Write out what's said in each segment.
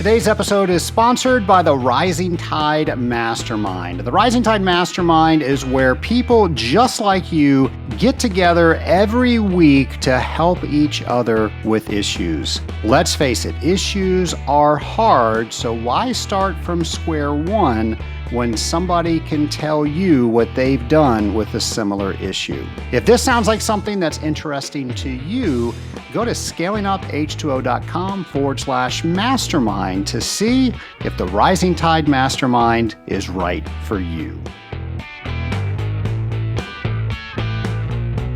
Today's episode is sponsored by the Rising Tide Mastermind. The Rising Tide Mastermind is where people just like you get together every week to help each other with issues. Let's face it, issues are hard, so why start from square one when somebody can tell you what they've done with a similar issue? If this sounds like something that's interesting to you, go to scalinguph2o.com/mastermind to see if the Rising Tide Mastermind is right for you.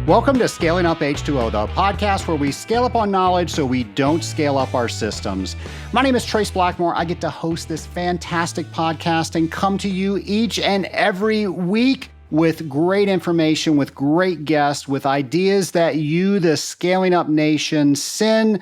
Welcome to Scaling Up H2O, the podcast where we scale up on knowledge so we don't scale up our systems. My name is Trace Blackmore. I get to host this fantastic podcast and come to you each and every week with great information, with great guests, with ideas that you, the Scaling Up Nation, send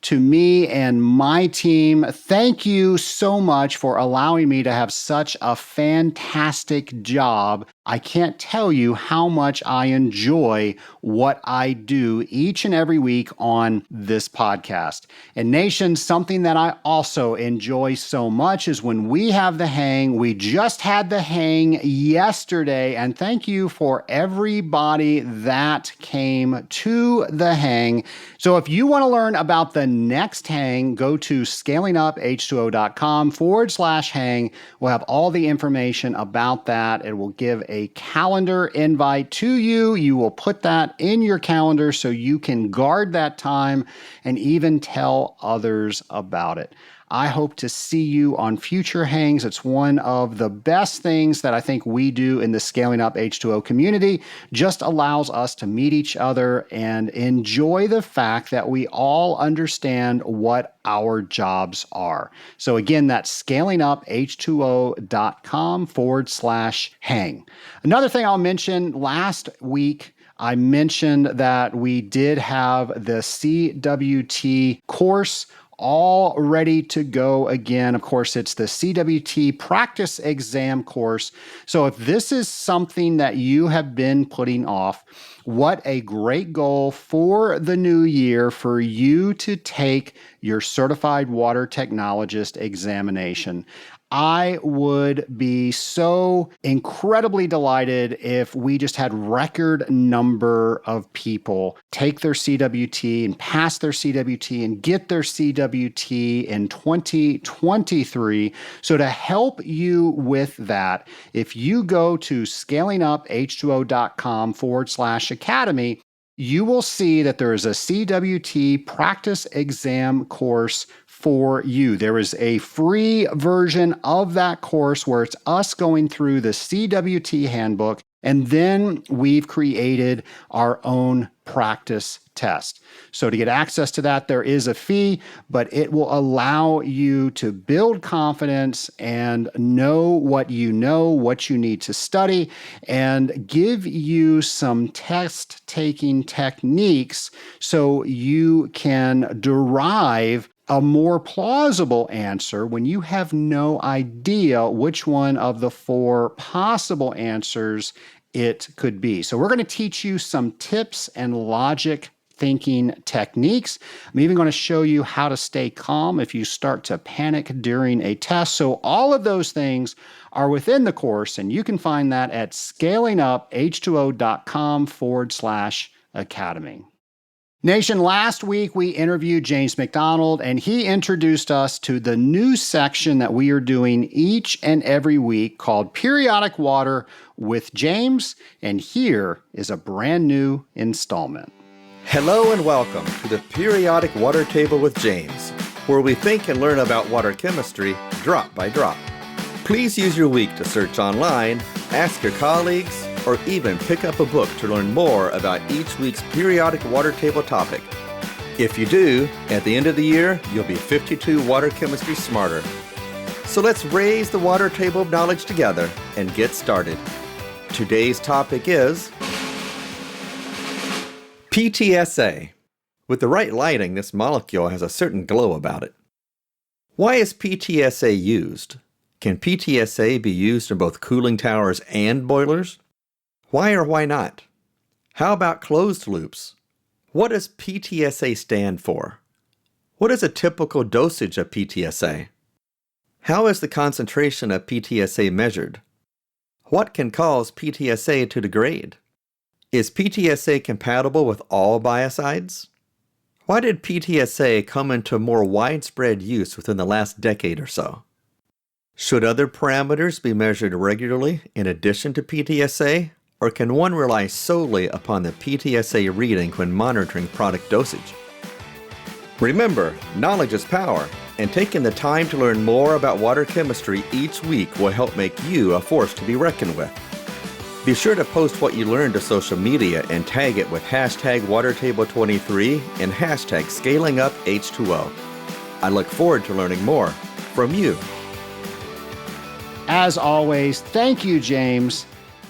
to me and my team. Thank you so much for allowing me to have such a fantastic job. I can't tell you how much I enjoy what I do each and every week on this podcast. And Nation, something that I also enjoy so much is when we have the hang. We just had the hang yesterday, and thank you for everybody that came to the hang. So if you want to learn about the next hang, go to scalinguph2o.com/hang. We'll have all the information about that. It will give a calendar invite to you. You will put that in your calendar so you can guard that time and even tell others about it. I hope to see you on future hangs. It's one of the best things that I think we do in the Scaling Up H2O community. Just allows us to meet each other and enjoy the fact that we all understand what our jobs are. So again, that's scalinguph2o.com/hang. Another thing I'll mention, last week, I mentioned that we did have the CWT course all ready to go again. Of course, it's the CWT practice exam course. So if this is something that you have been putting off, what a great goal for the new year for you to take your certified water technologist examination. I would be so incredibly delighted if we just had record number of people take their CWT and pass their CWT and get their CWT in 2023. So to help you with that, if you go to scalinguph2o.com/academy, you will see that there is a CWT practice exam course for you. There is a free version of that course where it's us going through the CWT handbook, and then we've created our own practice test. So to get access to that, there is a fee, but it will allow you to build confidence and know what you need to study, and give you some test-taking techniques so you can derive a more plausible answer when you have no idea which one of the four possible answers it could be. So we're going to teach you some tips and logic thinking techniques. I'm even going to show you how to stay calm if you start to panic during a test. So all of those things are within the course, and you can find that at scalinguph2o.com/academy. Nation, last week we interviewed James McDonald, and he introduced us to the new section that we are doing each and every week called Periodic Water with James, and here is a brand new installment. Hello and welcome to the Periodic Water Table with James, where we think and learn about water chemistry drop by drop. Please use your week to search online, ask your colleagues, or even pick up a book to learn more about each week's periodic water table topic. If you do, at the end of the year, you'll be 52 water chemistry smarter. So let's raise the water table of knowledge together and get started. Today's topic is PTSA. With the right lighting, this molecule has a certain glow about it. Why is PTSA used? Can PTSA be used in both cooling towers and boilers? Why or why not? How about closed loops? What does PTSA stand for? What is a typical dosage of PTSA? How is the concentration of PTSA measured? What can cause PTSA to degrade? Is PTSA compatible with all biocides? Why did PTSA come into more widespread use within the last decade or so? Should other parameters be measured regularly in addition to PTSA, or can one rely solely upon the PTSA reading when monitoring product dosage? Remember, knowledge is power, and taking the time to learn more about water chemistry each week will help make you a force to be reckoned with. Be sure to post what you learned to social media and tag it with hashtag WaterTable23 and hashtag ScalingUpH2O. I look forward to learning more from you. As always, thank you, James.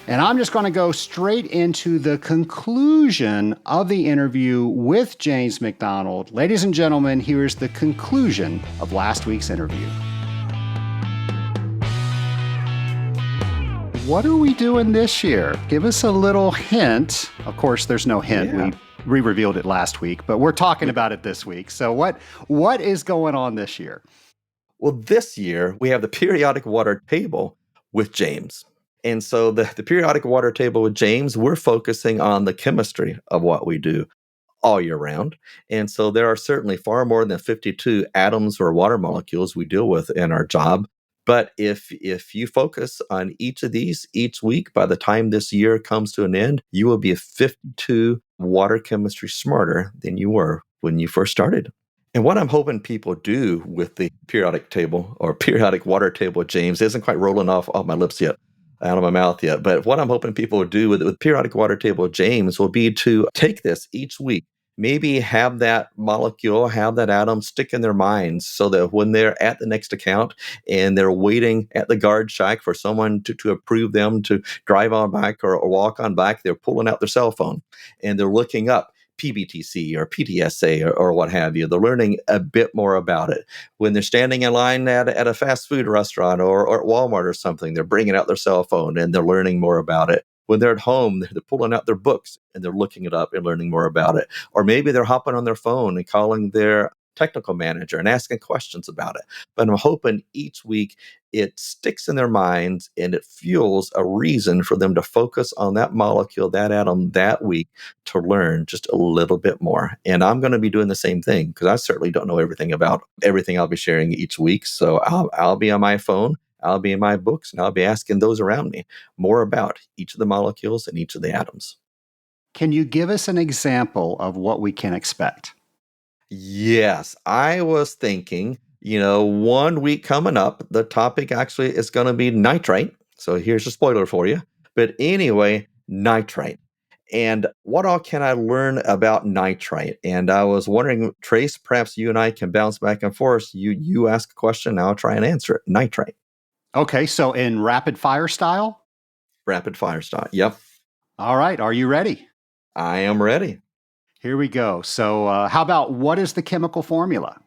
And I'm just going to go straight into the conclusion of the interview with James McDonald. Ladies and gentlemen, here's the conclusion of last week's interview. What are we doing this year? Give us a little hint. Of course, there's no hint. Yeah. We revealed it last week, but we're talking about it this week. So what is going on this year? Well, this year we have the periodic water table with James. And so the periodic water table with James, we're focusing on the chemistry of what we do all year round. And so there are certainly far more than 52 atoms or water molecules we deal with in our job. But if you focus on each of these each week, by the time this year comes to an end, you will be 52 water chemistry smarter than you were when you first started. And what I'm hoping people do with the periodic table or periodic water table, James, isn't quite rolling off my lips yet, out of my mouth yet. But what I'm hoping people will do with periodic water table, James, will be to take this each week, maybe have that molecule, have that atom stick in their minds so that when they're at the next account and they're waiting at the guard shack for someone to approve them to drive on back or walk on back, they're pulling out their cell phone and they're looking up PBTC or PTSA or what have you. They're learning a bit more about it. When they're standing in line at a fast food restaurant or at Walmart or something, they're bringing out their cell phone and they're learning more about it. When they're at home, they're pulling out their books and they're looking it up and learning more about it. Or maybe they're hopping on their phone and calling their technical manager and asking questions about it. But I'm hoping each week it sticks in their minds and it fuels a reason for them to focus on that molecule, that atom, that week to learn just a little bit more. And I'm going to be doing the same thing because I certainly don't know everything about everything I'll be sharing each week. So I'll be on my phone, I'll be in my books, and I'll be asking those around me more about each of the molecules and each of the atoms. Can you give us an example of what we can expect? Yes, I was thinking, 1 week coming up, the topic actually is going to be nitrite. So here's a spoiler for you. But anyway, nitrite. And what all can I learn about nitrite? And I was wondering, Trace, perhaps you and I can bounce back and forth. You ask a question, I'll try and answer it. Nitrite. Okay, so in rapid fire style? Rapid fire style. Yep, All right, are you ready? I am ready. Here we go. So how about what is the chemical formula?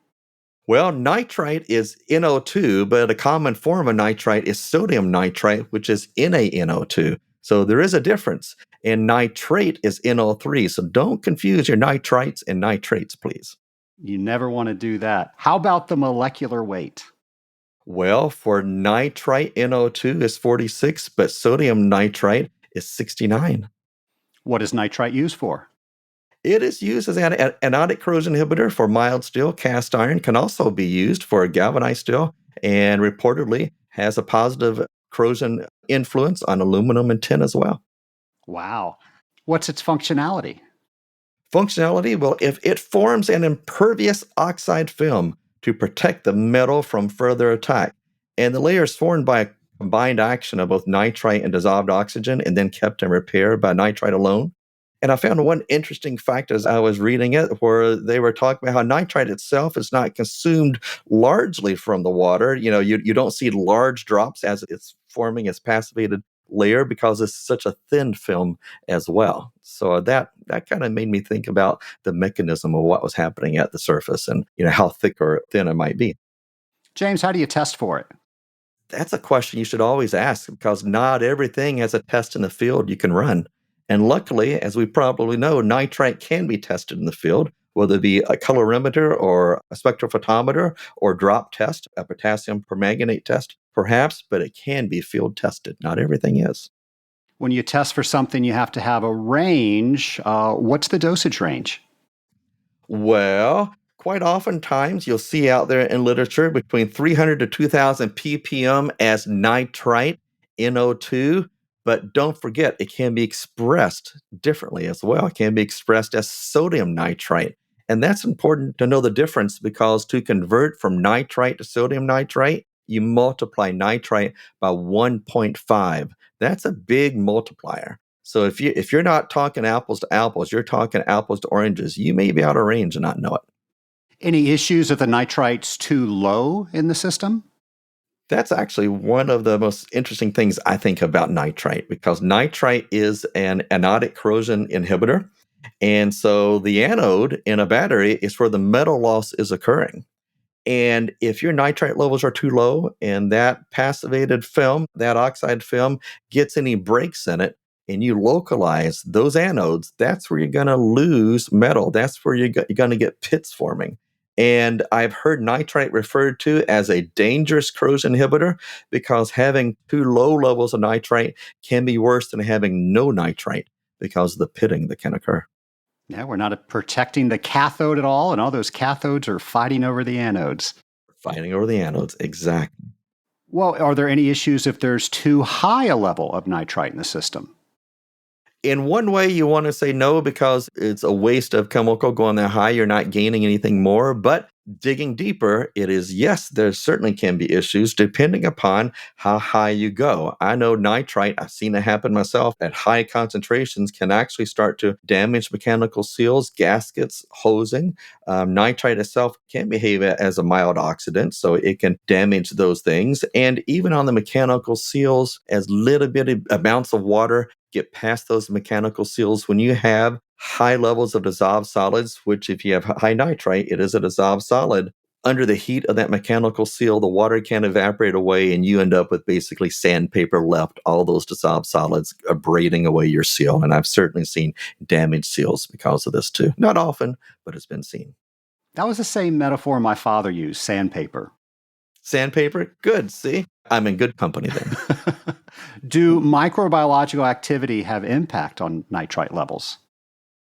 Well, nitrite is NO2, but a common form of nitrite is sodium nitrite, which is NaNO2. So there is a difference. And nitrate is NO3. So don't confuse your nitrites and nitrates, please. You never want to do that. How about the molecular weight? Well, for nitrite, NO2 is 46, but sodium nitrite is 69. What is nitrite used for? It is used as an anodic corrosion inhibitor for mild steel. Cast iron can also be used for galvanized steel and reportedly has a positive corrosion influence on aluminum and tin as well. Wow. What's its functionality? Functionality, well, if it forms an impervious oxide film to protect the metal from further attack, and the layer is formed by a combined action of both nitrite and dissolved oxygen and then kept in repair by nitrite alone. And I found one interesting fact as I was reading it, where they were talking about how nitrite itself is not consumed largely from the water. You don't see large drops as it's forming its passivated layer because it's such a thin film as well. So that kind of made me think about the mechanism of what was happening at the surface and how thick or thin it might be. James, how do you test for it? That's a question you should always ask because not everything has a test in the field you can run. And luckily, as we probably know, nitrite can be tested in the field. whether it be a colorimeter or a spectrophotometer or drop test, a potassium permanganate test, perhaps, but it can be field tested. Not everything is. When you test for something, you have to have a range. What's the dosage range? Well, quite oftentimes you'll see out there in literature between 300 to 2000 ppm as nitrite, NO2, but don't forget it can be expressed differently as well. It can be expressed as sodium nitrite. And that's important to know the difference because to convert from nitrite to sodium nitrite, you multiply nitrite by 1.5. That's a big multiplier. So if you're not talking apples to apples, you're talking apples to oranges, you may be out of range and not know it. Any issues if the nitrite's too low in the system? That's actually one of the most interesting things I think about nitrite because nitrite is an anodic corrosion inhibitor. And so the anode in a battery is where the metal loss is occurring. And if your nitrite levels are too low and that passivated film, that oxide film, gets any breaks in it, and you localize those anodes, that's where you're going to lose metal. That's where you're going to get pits forming. And I've heard nitrite referred to as a dangerous corrosion inhibitor because having too low levels of nitrite can be worse than having no nitrite because of the pitting that can occur. Yeah, we're not protecting the cathode at all, and all those cathodes are fighting over the anodes. Fighting over the anodes, exactly. Well, are there any issues if there's too high a level of nitrite in the system? In one way, you want to say no because it's a waste of chemical going that high. You're not gaining anything more. But digging deeper, it is yes, there certainly can be issues depending upon how high you go. I know nitrite, I've seen it happen myself, at high concentrations can actually start to damage mechanical seals, gaskets, hosing. Nitrite itself can behave as a mild oxidant, so it can damage those things. And even on the mechanical seals, as little bitty amounts of water get past those mechanical seals, when you have high levels of dissolved solids, which if you have high nitrite, it is a dissolved solid, under the heat of that mechanical seal, the water can evaporate away and you end up with basically sandpaper left, all those dissolved solids abrading away your seal. And I've certainly seen damaged seals because of this too. Not often, but it's been seen. That was the same metaphor my father used, sandpaper. Sandpaper? Good, see? I'm in good company then. Do microbiological activity have impact on nitrite levels?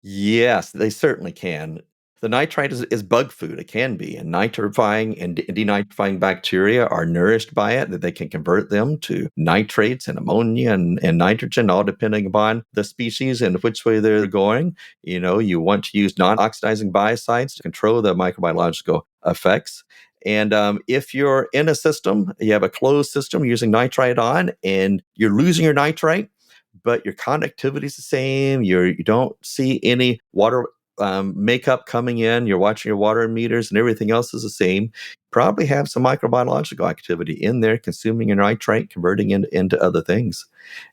Yes, they certainly can. The nitrite is bug food. It can be. And nitrifying and denitrifying bacteria are nourished by it, that they can convert them to nitrates and ammonia and nitrogen, all depending upon the species and which way they're going. You know, you want to use non-oxidizing biocides to control the microbiological effects. And if you're in a system, you have a closed system using nitrite on, and you're losing your nitrite, but your conductivity is the same. You don't see any water makeup coming in. You're watching your water meters, and everything else is the same. Probably have some microbiological activity in there, consuming your nitrite, converting into other things.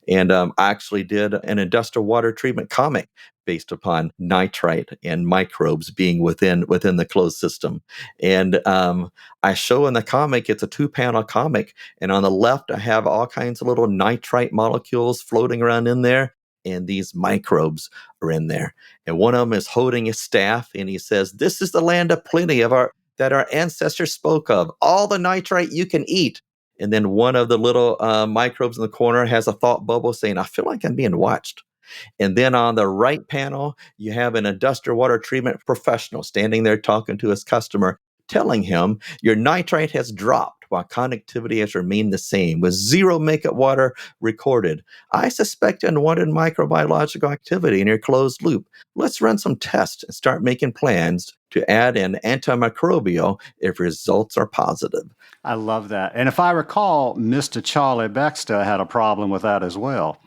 And I actually did an industrial water treatment comic based upon nitrite and microbes being within the closed system. And I show in the comic, it's a 2-panel comic, and on the left I have all kinds of little nitrite molecules floating around in there, and these microbes are in there. And one of them is holding his staff, and he says, "This is the land of plenty that our ancestors spoke of. All the nitrite you can eat." And then one of the little microbes in the corner has a thought bubble saying, "I feel like I'm being watched." And then on the right panel, you have an industrial water treatment professional standing there talking to his customer, telling him your nitrite has dropped while conductivity has remained the same with zero makeup water recorded. I suspect unwanted microbiological activity in your closed loop. Let's run some tests and start making plans to add an antimicrobial if results are positive. I love that. And if I recall, Mr. Charlie Baxter had a problem with that as well.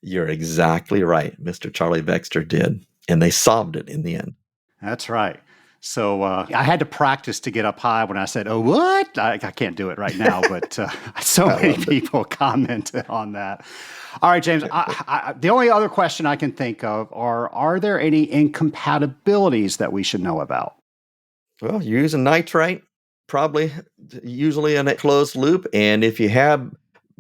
You're exactly right. Mr. Charlie Baxter did. And they solved it in the end. That's right. So I had to practice to get up high when I said, "Oh, what?" I can't do it right now, but so many people commented on that. All right, James, the only other question I can think of are there any incompatibilities that we should know about? Well, you're using nitrite, probably usually in a closed loop. And if you have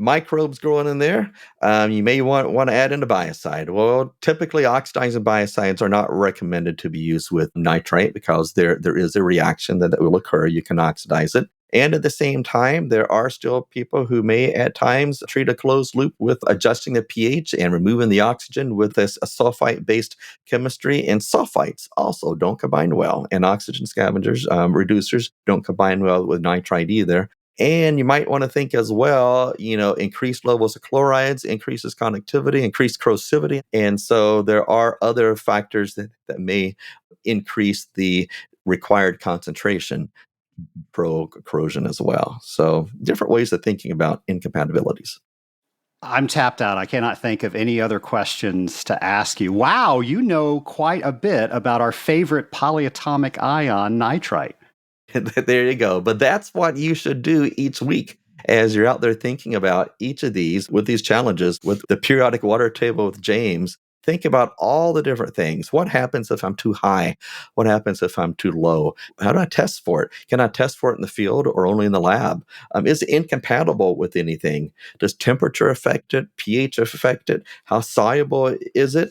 microbes growing in there, you may want to add in a biocide. Well, typically oxidizing biocides are not recommended to be used with nitrite because there is a reaction that will occur. You can oxidize it. And at the same time, there are still people who may at times treat a closed loop with adjusting the pH and removing the oxygen with a sulfite-based chemistry. And sulfites also don't combine well. And oxygen scavengers, reducers, don't combine well with nitrite either. And you might want to think as well, increased levels of chlorides increases conductivity, increased corrosivity. And so there are other factors that may increase the required concentration pro corrosion as well. So different ways of thinking about incompatibilities. I'm tapped out. I cannot think of any other questions to ask you. Wow, you know quite a bit about our favorite polyatomic ion, nitrite. There you go. But that's what you should do each week as you're out there thinking about each of these with these challenges with the periodic water table with James. Think about all the different things. What happens if I'm too high? What happens if I'm too low? How do I test for it? Can I test for it in the field or only in the lab? Is it incompatible with anything? Does temperature affect it? pH affect it? How soluble is it?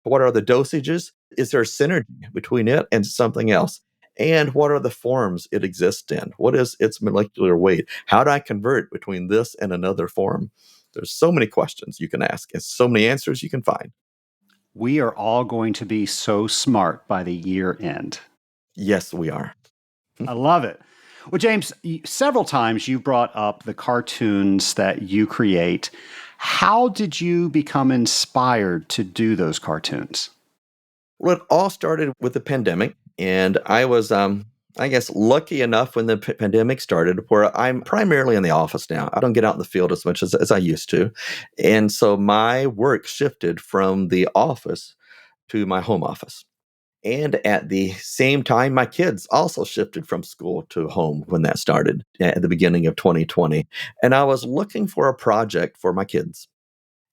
What are the dosages? Is there a synergy between it and something else? And what are the forms it exists in? What is its molecular weight? How do I convert between this and another form? There's so many questions you can ask and so many answers you can find. We are all going to be so smart by the year end. Yes, we are. I love it. Well, James, several times you brought up the cartoons that you create. How did you become inspired to do those cartoons? Well, it all started with the pandemic, and I was, I guess, lucky enough when the pandemic started where I'm primarily in the office now. I don't get out in the field as much as I used to. And so my work shifted from the office to my home office. And at the same time, my kids also shifted from school to home when that started at the beginning of 2020. And I was looking for a project for my kids.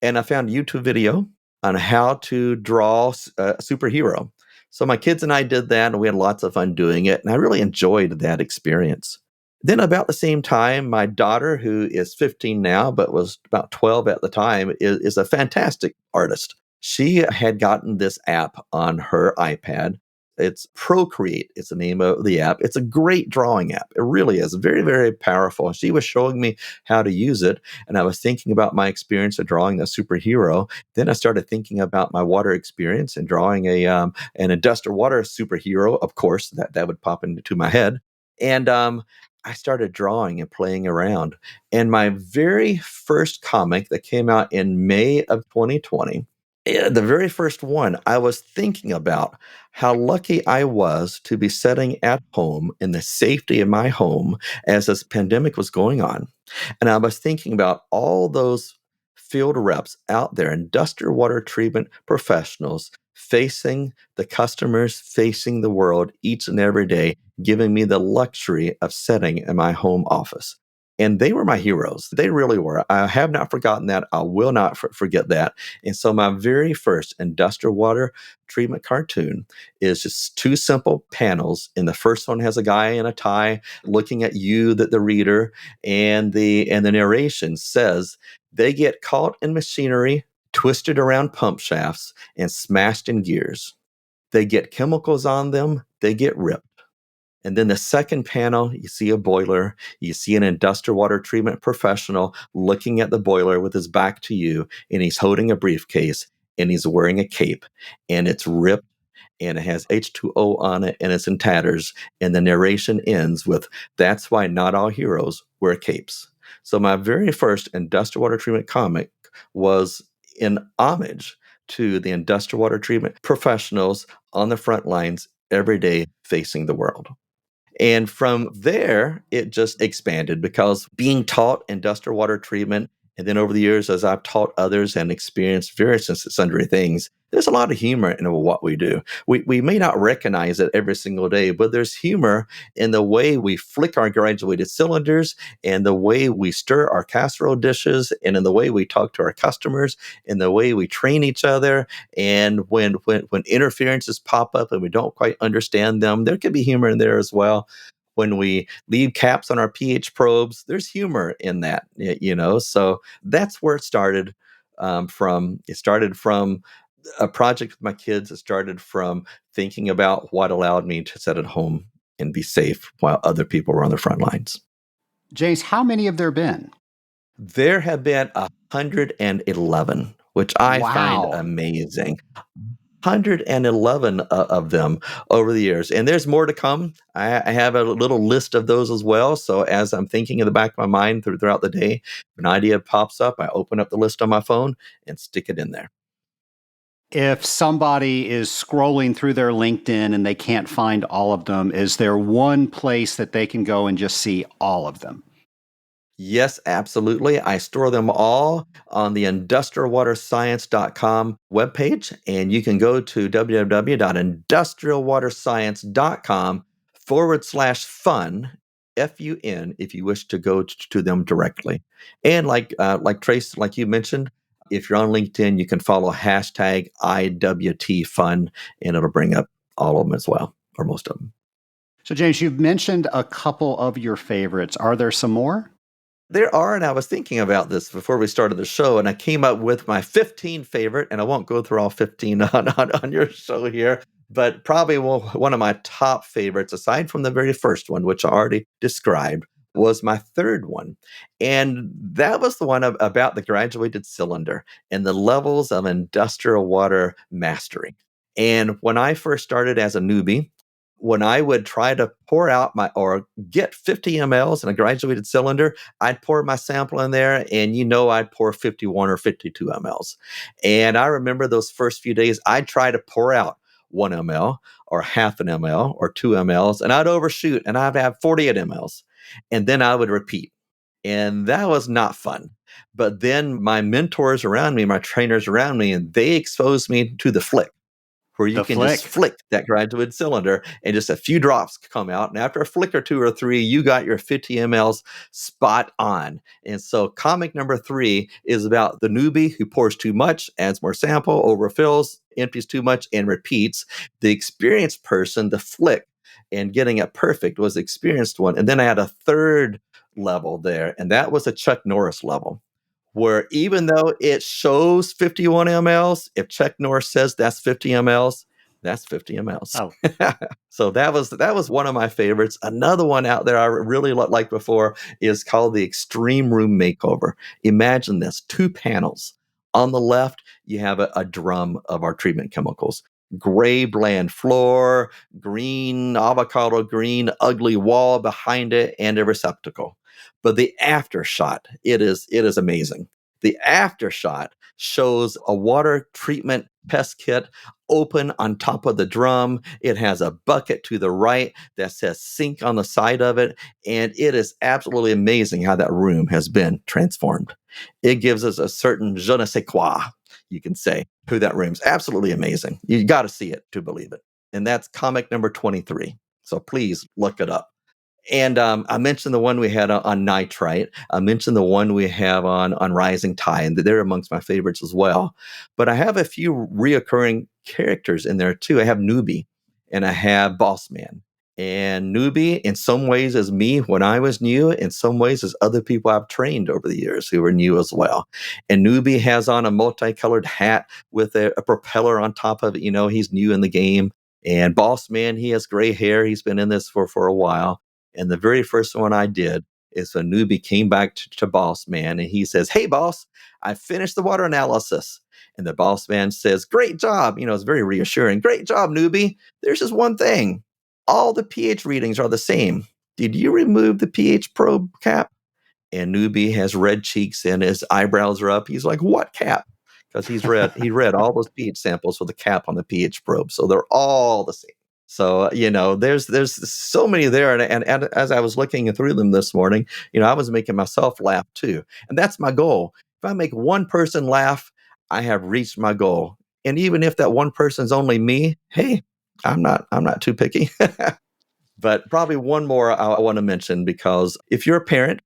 And I found a YouTube video on how to draw a superhero. So my kids and I did that, and we had lots of fun doing it. And I really enjoyed that experience. Then, about the same time, my daughter, who is 15 now, but was about 12 at the time, is a fantastic artist. She had gotten this app on her iPad. It's Procreate, it's the name of the app. It's a great drawing app. It really is very, very powerful. She was showing me how to use it, and I was thinking about my experience of drawing a superhero. Then I started thinking about my water experience and drawing an industrial water superhero. Of course, that would pop into my head. And I started drawing and playing around. And my very first comic that came out in May of 2020, the very first one, I was thinking about how lucky I was to be sitting at home in the safety of my home as this pandemic was going on. And I was thinking about all those field reps out there, industrial water treatment professionals facing the customers, facing the world each and every day, giving me the luxury of sitting in my home office. And they were my heroes. They really were. I have not forgotten that. I will not forget that. And so my very first industrial water treatment cartoon is just two simple panels. And the first one has a guy in a tie looking at you, the reader, and the narration says they get caught in machinery, twisted around pump shafts, and smashed in gears. They get chemicals on them. They get ripped. And then the second panel, you see a boiler, you see an industrial water treatment professional looking at the boiler with his back to you, and he's holding a briefcase, and he's wearing a cape, and it's ripped, and it has H2O on it, and it's in tatters. And the narration ends with, "That's why not all heroes wear capes." So my very first industrial water treatment comic was in homage to the industrial water treatment professionals on the front lines every day facing the world. And from there, it just expanded because being taught industrial water treatment, and then over the years, as I've taught others and experienced various and sundry things, there's a lot of humor in what we do. We may not recognize it every single day, but there's humor in the way we flick our graduated cylinders, and the way we stir our casserole dishes, and in the way we talk to our customers, and the way we train each other. And when interferences pop up and we don't quite understand them, there can be humor in there as well. When we leave caps on our pH probes, there's humor in that, So that's where it started from. It started from a project with my kids. It started from thinking about what allowed me to sit at home and be safe while other people were on the front lines. James, how many have there been? There have been 111, which I find Wow. amazing. 111 of them over the years. And there's more to come. I have a little list of those as well. So as I'm thinking in the back of my mind throughout the day, if an idea pops up, I open up the list on my phone and stick it in there. If somebody is scrolling through their LinkedIn and they can't find all of them, is there one place that they can go and just see all of them? Yes, absolutely. I store them all on the industrialwaterscience.com webpage, and you can go to www.industrialwaterscience.com/fun, FUN, if you wish to go to them directly. And like Trace, like you mentioned, if you're on LinkedIn, you can follow hashtag IWT Fun, and it'll bring up all of them as well, or most of them. So, James, you've mentioned a couple of your favorites. Are there some more? There are, and I was thinking about this before we started the show, and I came up with my 15 favorite, and I won't go through all 15 on your show here, but probably one of my top favorites, aside from the very first one, which I already described, was my third one. And that was the one about the graduated cylinder and the levels of industrial water mastery. And when I first started as a newbie, when I would try to pour out or get 50 mLs in a graduated cylinder, I'd pour my sample in there, and I'd pour 51 or 52 mLs. And I remember those first few days, I'd try to pour out 1 ml or half an ml or 2 mLs, and I'd overshoot, and I'd have 48 mLs. And then I would repeat. And that was not fun. But then my mentors around me, my trainers around me, and they exposed me to the flick, where you The can just flick. flick that graduated cylinder and just a few drops come out. And after a flick or 2 or 3, you got your 50 mLs spot on. And so comic number 3 is about the newbie who pours too much, adds more sample, overfills, empties too much, and repeats. The experienced person, the flick, and getting it perfect was the experienced one. And then I had a third level there, and that was a Chuck Norris level, where even though it shows 51 mLs, if Chuck Norris says that's 50 mLs, that's 50 mLs. Oh, So that was one of my favorites. Another one out there I really liked before is called the Extreme Room Makeover. Imagine this: 2 panels. On the left, you have a drum of our treatment chemicals. Gray bland floor, green, avocado green, ugly wall behind it, and a receptacle. But the after shot, it is amazing. The after shot shows a water treatment pest kit open on top of the drum. It has a bucket to the right that says sink on the side of it. And it is absolutely amazing how that room has been transformed. It gives us a certain je ne sais quoi, you can say, to that room's absolutely amazing. You got to see it to believe it. And that's comic number 23. So please look it up. And I mentioned the one we had on Nitrite. I mentioned the one we have on Rising Tide, and they're amongst my favorites as well. But I have a few reoccurring characters in there too. I have Newbie, and I have Boss Man. And Newbie, in some ways, is me when I was new. In some ways, is other people I've trained over the years who were new as well. And Newbie has on a multicolored hat with a propeller on top of it. He's new in the game. And Boss Man, he has gray hair. He's been in this for a while. And the very first one I did is a newbie came back to Boss Man, and he says, "Hey, boss, I finished the water analysis." And the Boss Man says, "Great job." It's very reassuring. "Great job, newbie. There's just one thing. All the pH readings are the same. Did you remove the pH probe cap?" And newbie has red cheeks and his eyebrows are up. He's like, "What cap?" Because he read all those pH samples with a cap on the pH probe. So they're all the same. So, there's so many there. And as I was looking through them this morning, I was making myself laugh too. And that's my goal. If I make one person laugh, I have reached my goal. And even if that one person's only me, hey, I'm not too picky. But probably one more I want to mention, because if you're a parent,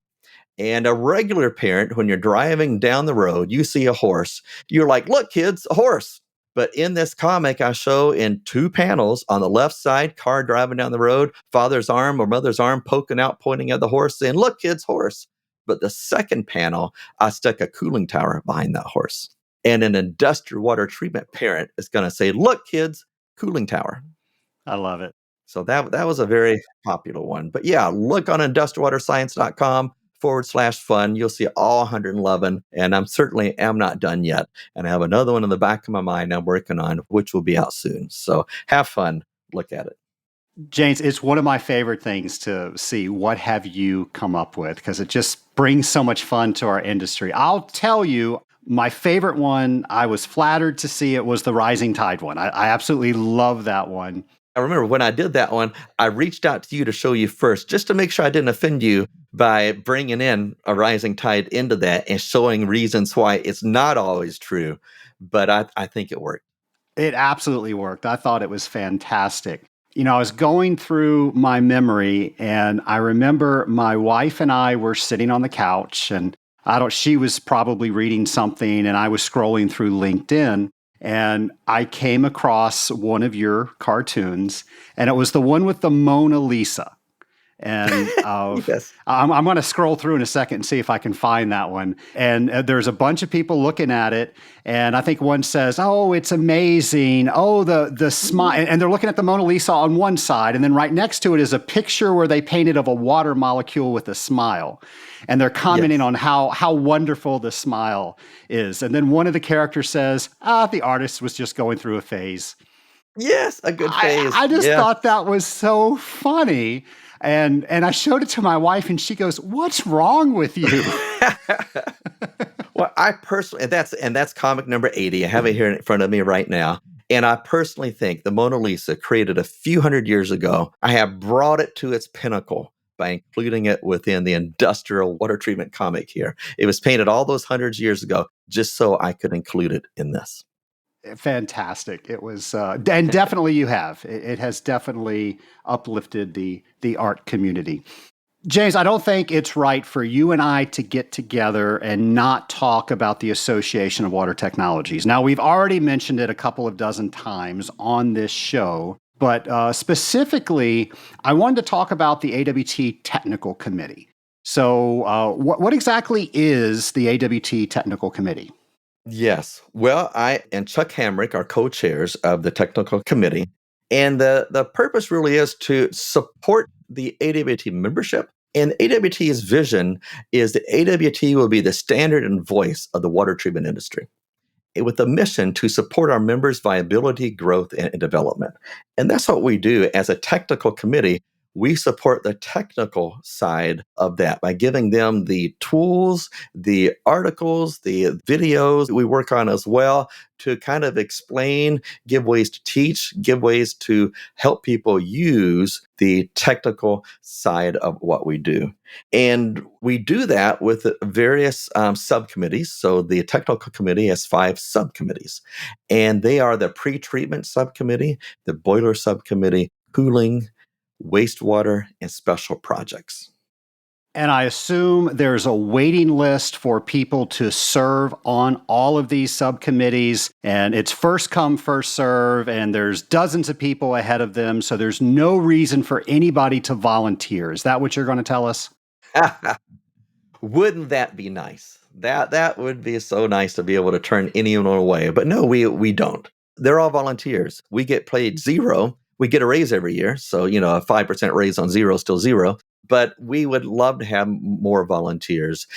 and a regular parent, when you're driving down the road, you see a horse, you're like, "Look, kids, a horse." But in this comic, I show in 2 panels on the left side, car driving down the road, father's arm or mother's arm poking out, pointing at the horse, saying, "Look, kids, horse." But the second panel, I stuck a cooling tower behind that horse. And an industrial water treatment parent is going to say, "Look, kids, cooling tower." I love it. So that was a very popular one. But yeah, look on industrialwaterscience.com/fun. You'll see all 111. And I'm certainly am not done yet. And I have another one in the back of my mind I'm working on, which will be out soon. So have fun. Look at it. James, it's one of my favorite things to see. What have you come up with? Because it just brings so much fun to our industry. I'll tell you, my favorite one, I was flattered to see it, was the Rising Tide one. I absolutely love that one. I remember when I did that one, I reached out to you to show you first, just to make sure I didn't offend you by bringing in a rising tide into that and showing reasons why it's not always true. But I think it worked. It absolutely worked. I thought it was fantastic. I was going through my memory and I remember my wife and I were sitting on the couch and she was probably reading something and I was scrolling through LinkedIn and I came across one of your cartoons and it was the one with the Mona Lisa. And Yes. I'm going to scroll through in a second and see if I can find that one. And there's a bunch of people looking at it. And I think one says, "Oh, it's amazing. Oh, the smile." And they're looking at the Mona Lisa on one side. And then right next to it is a picture where they painted of a water molecule with a smile. And they're commenting on how wonderful the smile is. And then one of the characters says, "The artist was just going through a phase." Yes, a good phase. I just thought that was so funny. And I showed it to my wife and she goes, "What's wrong with you?" Well, I personally, and that's comic number 80. I have it here in front of me right now. And I personally think the Mona Lisa, created a few hundred years ago, I have brought it to its pinnacle by including it within the industrial water treatment comic here. It was painted all those hundreds of years ago just so I could include it in this. Fantastic. It was, and definitely you have. It has definitely uplifted the art community. James, I don't think it's right for you and I to get together and not talk about the Association of Water Technologies. Now, we've already mentioned it a couple of dozen times on this show, but specifically, I wanted to talk about the AWT Technical Committee. So what exactly is the AWT Technical Committee? Yes. Well, I and Chuck Hamrick are co-chairs of the technical committee. And the purpose really is to support the AWT membership. And AWT's vision is that AWT will be the standard and voice of the water treatment industry, with a mission to support our members' viability, growth, and development. And that's what we do as a technical committee. We support the technical side of that by giving them the tools, the articles, the videos we work on as well to kind of explain, give ways to teach, give ways to help people use the technical side of what we do. And we do that with various subcommittees. So the technical committee has 5 subcommittees, and they are the pretreatment subcommittee, the boiler subcommittee, cooling, wastewater, and special projects. And I assume there's a waiting list for people to serve on all of these subcommittees, and it's first come, first serve, and there's dozens of people ahead of them, so there's no reason for anybody to volunteer. Is that what you're going to tell us? Wouldn't that be nice? That would be so nice to be able to turn anyone away. But no, we don't. They're all volunteers. We get paid zero. We get a raise every year. So, a 5% raise on zero is still zero. But we would love to have more volunteers.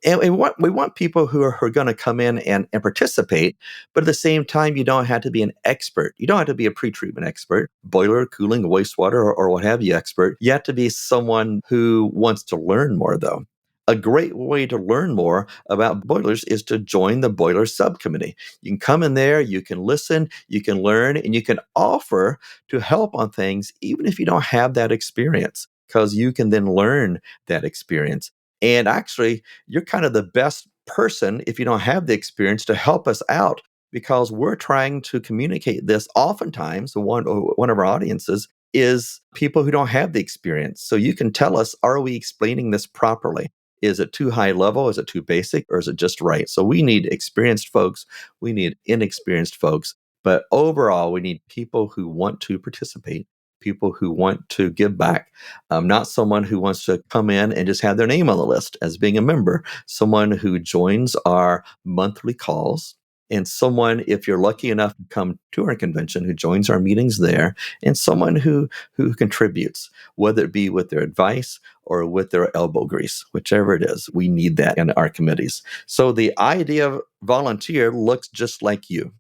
And we want people who are going to come in and participate. But at the same time, you don't have to be an expert. You don't have to be a pretreatment expert, boiler, cooling, wastewater, or what have you expert. You have to be someone who wants to learn more, though. A great way to learn more about boilers is to join the boiler subcommittee. You can come in there, you can listen, you can learn, and you can offer to help on things, even if you don't have that experience, because you can then learn that experience. And actually, you're kind of the best person, if you don't have the experience, to help us out, because we're trying to communicate this. Oftentimes, one of our audiences is people who don't have the experience. So you can tell us, are we explaining this properly? Is it too high level? Is it too basic? Or is it just right? So we need experienced folks. We need inexperienced folks. But overall, we need people who want to participate, people who want to give back, not someone who wants to come in and just have their name on the list as being a member, someone who joins our monthly calls, and someone, if you're lucky enough to come to our convention, who joins our meetings there, and someone who contributes, whether it be with their advice or with their elbow grease, whichever it is. We need that in our committees. So the idea of volunteer looks just like you,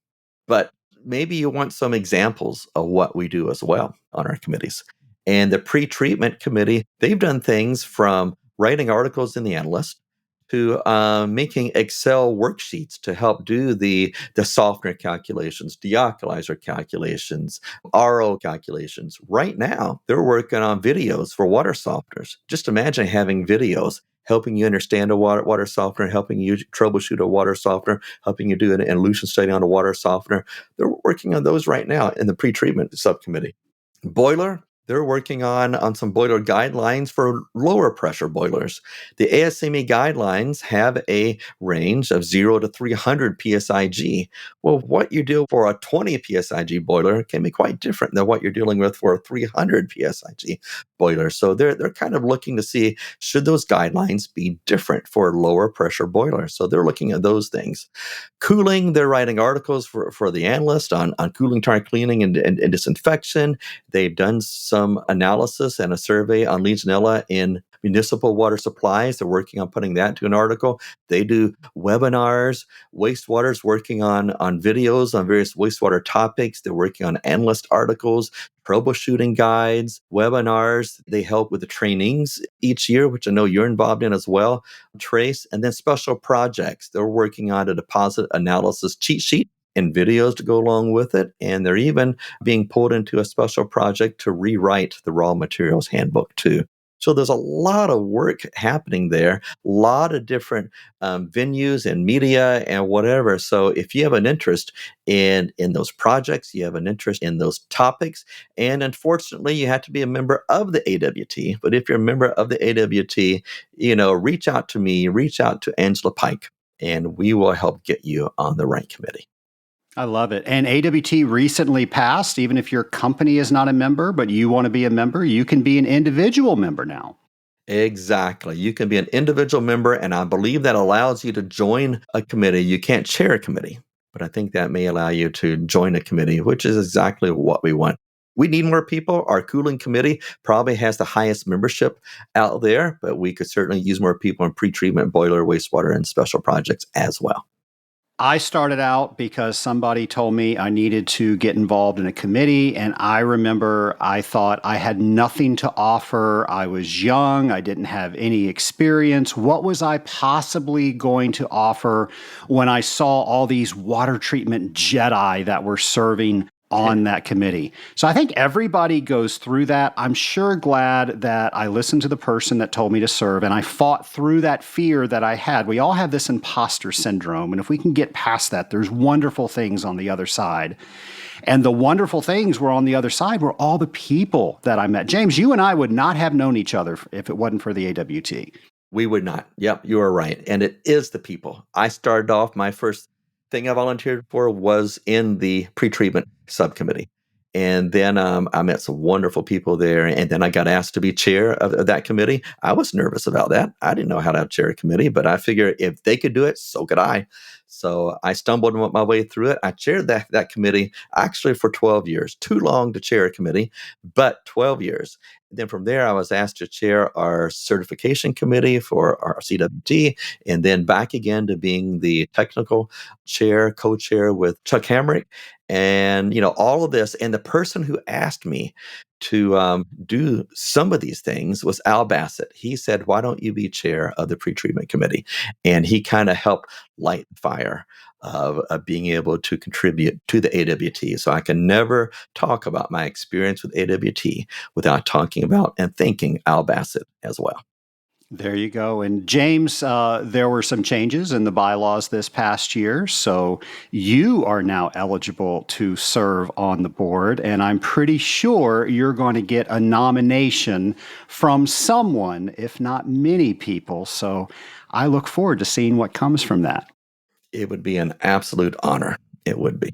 but maybe you want some examples of what we do as well on our committees. And the Pretreatment Committee, they've done things from writing articles in the Analyst to making Excel worksheets to help do the softener calculations, dealkalizer calculations, RO calculations. Right now, they're working on videos for water softeners. Just imagine having videos helping you understand a water softener, helping you troubleshoot a water softener, helping you do an elution study on a water softener. They're working on those right now in the pretreatment subcommittee. Boiler, they're working on some boiler guidelines for lower pressure boilers. The ASME guidelines have a range of 0 to 300 PSIG. Well, what you do for a 20 PSIG boiler can be quite different than what you're dealing with for a 300 PSIG boiler. So they're kind of looking to see, should those guidelines be different for lower pressure boilers? So they're looking at those things. Cooling, they're writing articles for the Analyst on cooling tower cleaning and disinfection. They've done some analysis and a survey on Legionella in municipal water supplies. They're working on putting that into an article. They do webinars. Wastewater's working on videos on various wastewater topics. They're working on Analyst articles, troubleshooting guides, webinars. They help with the trainings each year, which I know you're involved in as well, Trace, and then special projects. They're working on a deposit analysis cheat sheet and videos to go along with it. And they're even being pulled into a special project to rewrite the raw materials handbook too. So there's a lot of work happening there, a lot of different venues and media and whatever. So if you have an interest in those projects, you have an interest in those topics, and unfortunately, you have to be a member of the AWT. But if you're a member of the AWT, reach out to me, reach out to Angela Pike, and we will help get you on the right committee. I love it. And AWT recently passed, even if your company is not a member, but you want to be a member, you can be an individual member now. Exactly. You can be an individual member, and I believe that allows you to join a committee. You can't chair a committee, but I think that may allow you to join a committee, which is exactly what we want. We need more people. Our cooling committee probably has the highest membership out there, but we could certainly use more people in pretreatment, boiler, wastewater, and special projects as well. I started out because somebody told me I needed to get involved in a committee, and I remember I thought I had nothing to offer. I was young. I didn't have any experience. What was I possibly going to offer when I saw all these water treatment Jedi that were serving on that committee? So I think everybody goes through that. I'm sure glad that I listened to the person that told me to serve, and I fought through that fear that I had. We all have this imposter syndrome, and if we can get past that, there's wonderful things on the other side. And the wonderful things were on the other side were all the people that I met. James, you and I would not have known each other if it wasn't for the AWT. We would not. Yep, you are right. And it is the people. I started off, my first thing I volunteered for was in the pretreatment subcommittee. And then I met some wonderful people there. And then I got asked to be chair of that committee. I was nervous about that. I didn't know how to chair a committee, but I figured if they could do it, so could I. So I stumbled my way through it. I chaired that committee actually for 12 years. Too long to chair a committee, but 12 years. And then from there, I was asked to chair our certification committee for our CWT, and then back again to being the technical chair, co-chair with Chuck Hamrick. And, all of this. And the person who asked me to do some of these things was Al Bassett. He said, why don't you be chair of the pretreatment committee? And he kind of helped light the fire of being able to contribute to the AWT. So I can never talk about my experience with AWT without talking about and thanking Al Bassett as well. There you go. And James, there were some changes in the bylaws this past year, so you are now eligible to serve on the board, and I'm pretty sure you're going to get a nomination from someone, if not many people. So I look forward to seeing what comes from that. It would be an absolute honor. It would be.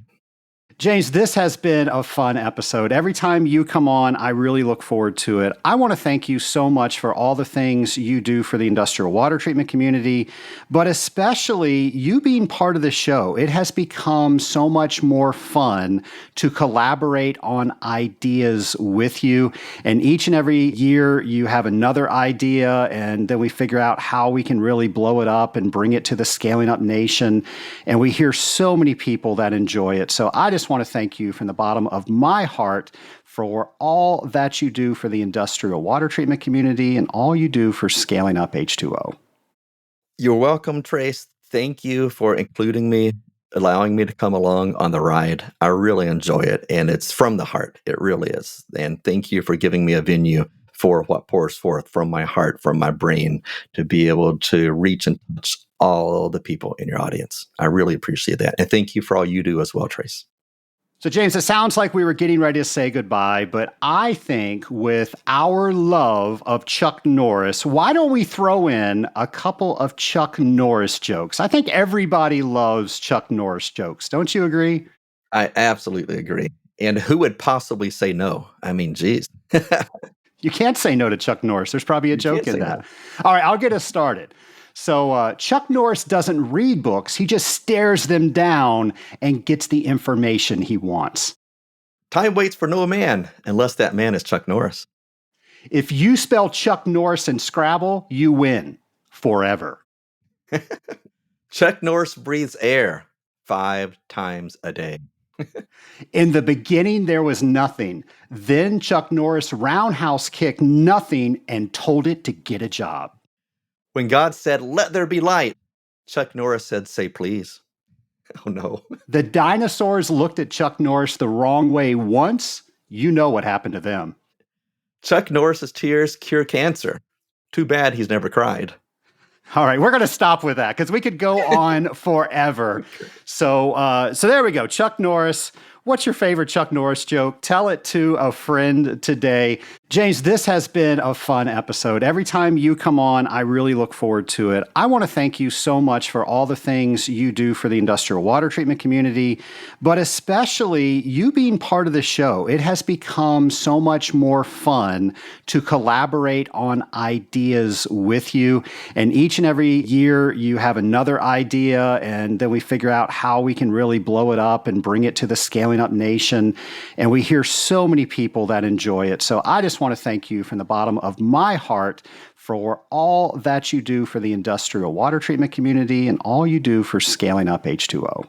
James, this has been a fun episode. Every time you come on, I really look forward to it. I want to thank you so much for all the things you do for the industrial water treatment community, but especially you being part of the show. It has become so much more fun to collaborate on ideas with you. And each and every year, you have another idea, and then we figure out how we can really blow it up and bring it to the Scaling Up Nation. And we hear so many people that enjoy it. So I just want to thank you from the bottom of my heart for all that you do for the industrial water treatment community and all you do for scaling up H2O. You're welcome, Trace. Thank you for including me, allowing me to come along on the ride. I really enjoy it, and it's from the heart. It really is. And thank you for giving me a venue for what pours forth from my heart, from my brain, to be able to reach and touch all the people in your audience. I really appreciate that. And thank you for all you do as well, Trace. So, James, it sounds like we were getting ready to say goodbye, but I think with our love of Chuck Norris, why don't we throw in a couple of Chuck Norris jokes? I think everybody loves Chuck Norris jokes. Don't you agree? I absolutely agree. And who would possibly say no? I mean, geez. You can't say no to Chuck Norris. There's probably a joke in that. No. All right, I'll get us started. So Chuck Norris doesn't read books. He just stares them down and gets the information he wants. Time waits for no man, unless that man is Chuck Norris. If you spell Chuck Norris in Scrabble, you win forever. Chuck Norris breathes air 5 times a day. In the beginning, there was nothing. Then Chuck Norris roundhouse kicked nothing and told it to get a job. When God said, "Let there be light," Chuck Norris said, "Say please." Oh, no. The dinosaurs looked at Chuck Norris the wrong way once. You know what happened to them. Chuck Norris's tears cure cancer. Too bad he's never cried. All right, we're going to stop with that because we could go on forever. Okay. So there we go. Chuck Norris. What's your favorite Chuck Norris joke? Tell it to a friend today. James, this has been a fun episode. Every time you come on, I really look forward to it. I want to thank you so much for all the things you do for the industrial water treatment community, but especially you being part of the show. It has become so much more fun to collaborate on ideas with you. And each and every year, you have another idea, and then we figure out how we can really blow it up and bring it to the Scaling Up Nation. And we hear so many people that enjoy it. So I just want to thank you from the bottom of my heart for all that you do for the industrial water treatment community and all you do for scaling up H2O.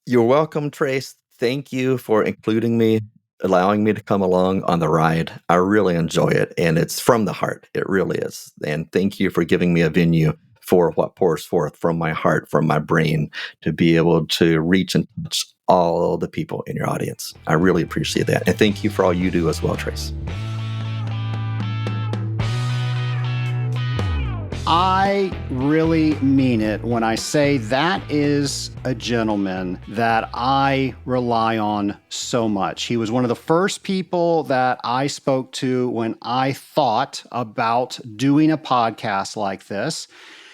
You're welcome, Trace. Thank you for including me, allowing me to come along on the ride. I really enjoy it, and it's from the heart. It really is. And thank you for giving me a venue for what pours forth from my heart, from my brain, to be able to reach and touch all the people in your audience. I really appreciate that. And thank you for all you do as well, Trace. I really mean it when I say that is a gentleman that I rely on so much. He was one of the first people that I spoke to when I thought about doing a podcast like this.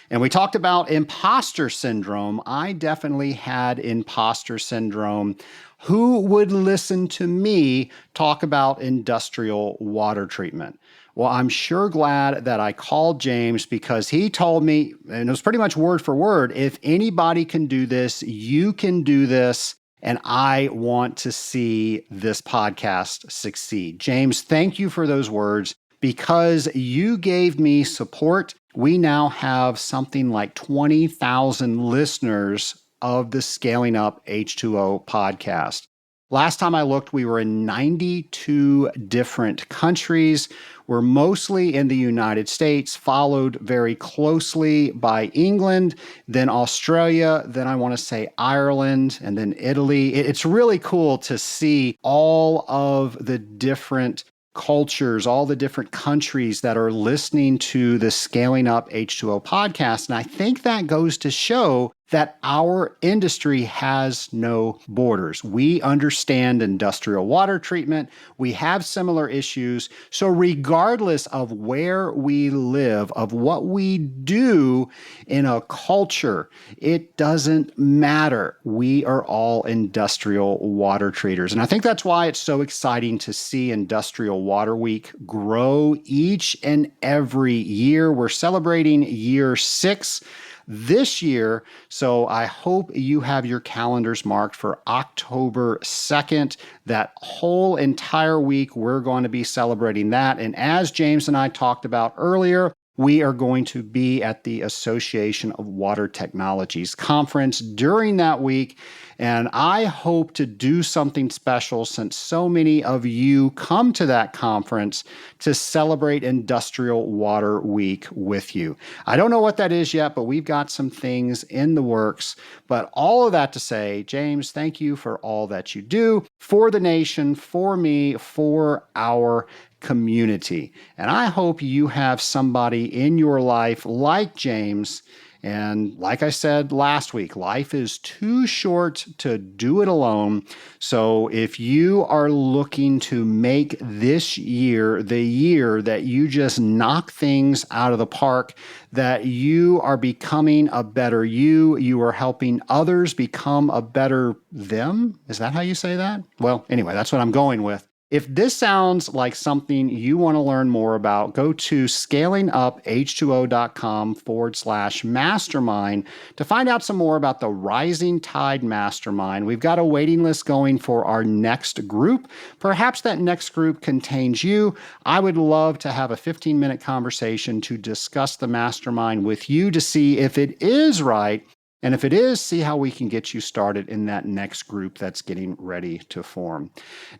And we talked about imposter syndrome. I definitely had imposter syndrome. Who would listen to me talk about industrial water treatment? Well, I'm sure glad that I called James because he told me, and it was pretty much word for word, if anybody can do this, you can do this. And I want to see this podcast succeed. James, thank you for those words. Because you gave me support, we now have something like 20,000 listeners of the Scaling Up H2O podcast. Last time I looked, we were in 92 different countries. We're mostly in the United States, followed very closely by England, then Australia, then I want to say Ireland, and then Italy. It's really cool to see all of the different cultures, all the different countries that are listening to the Scaling Up H2O podcast. And I think that goes to show that our industry has no borders. We understand industrial water treatment. We have similar issues. So regardless of where we live, of what we do in a culture, it doesn't matter. We are all industrial water treaters. And I think that's why it's so exciting to see Industrial Water Week grow each and every year. We're celebrating year 6 this year. So I hope you have your calendars marked for October 2nd. That whole entire week, we're going to be celebrating that. And as James and I talked about earlier, we are going to be at the Association of Water Technologies conference during that week. And I hope to do something special since so many of you come to that conference to celebrate Industrial Water Week with you. I don't know what that is yet, but we've got some things in the works. But all of that to say, James, thank you for all that you do for the nation, for me, for our community. And I hope you have somebody in your life like James. And like I said last week, life is too short to do it alone. So if you are looking to make this year the year that you just knock things out of the park, that you are becoming a better you are helping others become a better them. Is that how you say that? Well, anyway, that's what I'm going with. If this sounds like something you want to learn more about, go to scalinguph2o.com/mastermind to find out some more about the Rising Tide Mastermind. We've got a waiting list going for our next group. Perhaps that next group contains you. I would love to have a 15-minute conversation to discuss the mastermind with you to see if it is right. And if it is, see how we can get you started in that next group that's getting ready to form.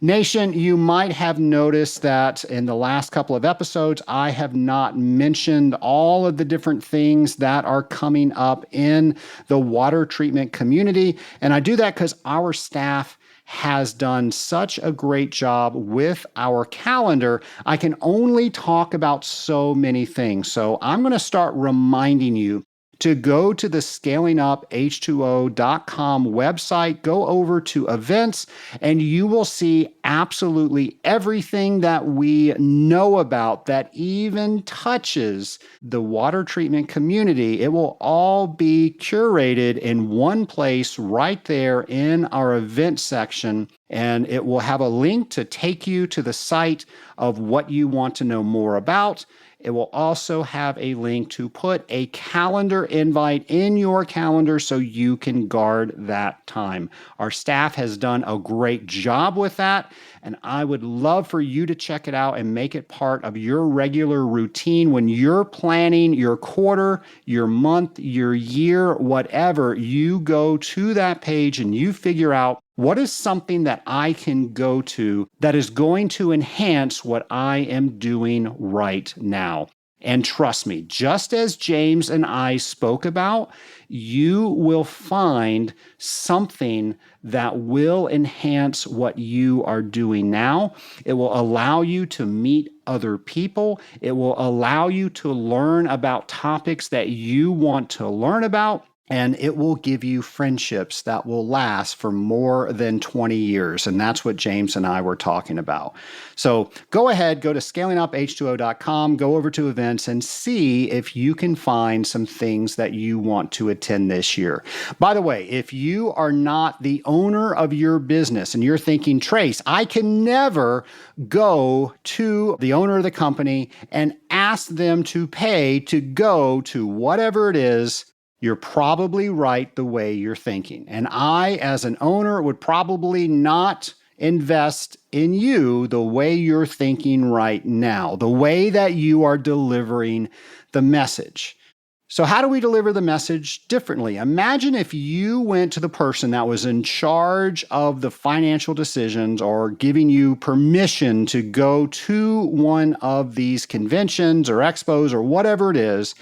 Nation, you might have noticed that in the last couple of episodes, I have not mentioned all of the different things that are coming up in the water treatment community. And I do that because our staff has done such a great job with our calendar. I can only talk about so many things. So I'm going to start reminding you to go to the scalinguph2o.com website, go over to events, and you will see absolutely everything that we know about that even touches the water treatment community. It will all be curated in one place right there in our event section, and it will have a link to take you to the site of what you want to know more about. It will also have a link to put a calendar invite in your calendar so you can guard that time. Our staff has done a great job with that, and I would love for you to check it out and make it part of your regular routine when you're planning your quarter, your month, your year, whatever. You go to that page and you figure out what is something that I can go to that is going to enhance what I am doing right now? And trust me, just as James and I spoke about, you will find something that will enhance what you are doing now. It will allow you to meet other people. It will allow you to learn about topics that you want to learn about. And it will give you friendships that will last for more than 20 years. And that's what James and I were talking about. So go ahead, go to scalinguph2o.com, go over to events and see if you can find some things that you want to attend this year. By the way, if you are not the owner of your business and you're thinking, Trace, I can never go to the owner of the company and ask them to pay to go to whatever it is, you're probably right the way you're thinking. And I, as an owner, would probably not invest in you the way you're thinking right now, the way that you are delivering the message. So how do we deliver the message differently? Imagine if you went to the person that was in charge of the financial decisions or giving you permission to go to one of these conventions or expos or whatever it is,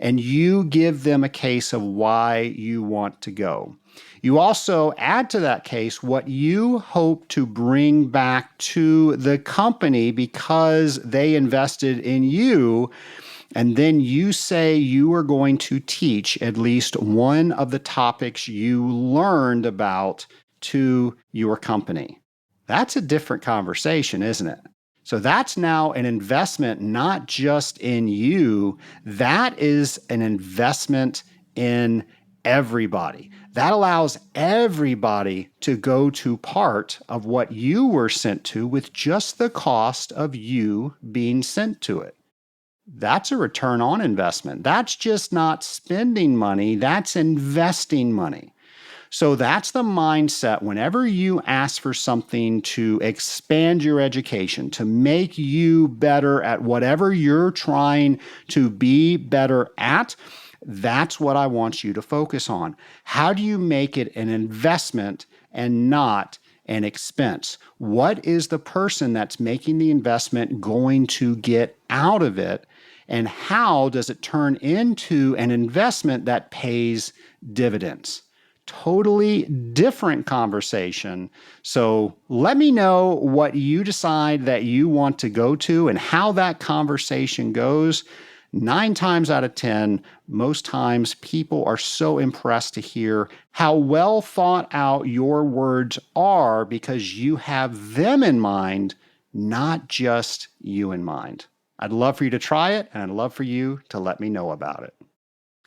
and you give them a case of why you want to go. You also add to that case what you hope to bring back to the company because they invested in you. And then you say you are going to teach at least one of the topics you learned about to your company. That's a different conversation, isn't it? So that's now an investment not just in you, that is an investment in everybody. That allows everybody to go to part of what you were sent to with just the cost of you being sent to it. That's a return on investment. That's just not spending money, that's investing money. So that's the mindset whenever you ask for something to expand your education, to make you better at whatever you're trying to be better at. That's what I want you to focus on. How do you make it an investment and not an expense? What is the person that's making the investment going to get out of it? And how does it turn into an investment that pays dividends? Totally different conversation. So let me know what you decide that you want to go to and how that conversation goes. 9 times out of 10, most times people are so impressed to hear how well thought out your words are because you have them in mind, not just you in mind. I'd love for you to try it, and I'd love for you to let me know about it.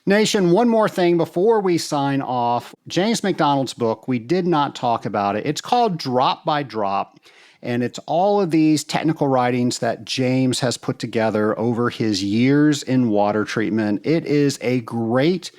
Nation, one more thing before we sign off. James McDonald's book, we did not talk about it. It's called Drop by Drop, and it's all of these technical writings that James has put together over his years in water treatment. It is a great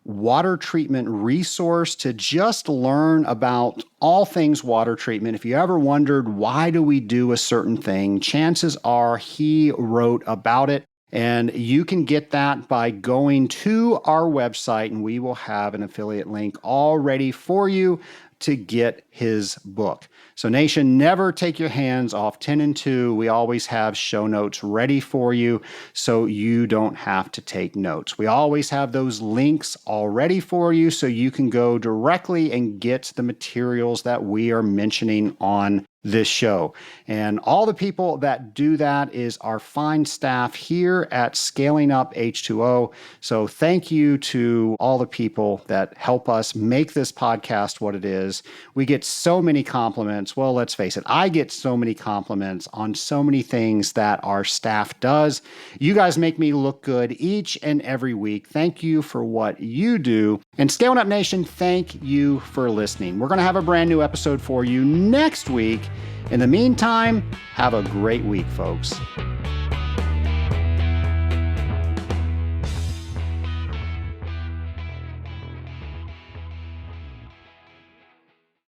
water treatment resource to just learn about all things water treatment. If you ever wondered why do we do a certain thing, chances are he wrote about it. And you can get that by going to our website, and we will have an affiliate link all ready for you to get his book. So Nation, never take your hands off 10 and 2. We always have show notes ready for you so you don't have to take notes. We always have those links all ready for you so you can go directly and get the materials that we are mentioning on this show. And all the people that do that is our fine staff here at Scaling Up H2O. So thank you to all the people that help us make this podcast what it is. We get so many compliments. Well, let's face it, I get so many compliments on so many things that our staff does. You guys make me look good each and every week. Thank you for what you do. And Scaling Up Nation, thank you for listening. We're going to have a brand new episode for you next week. In the meantime, have a great week, folks.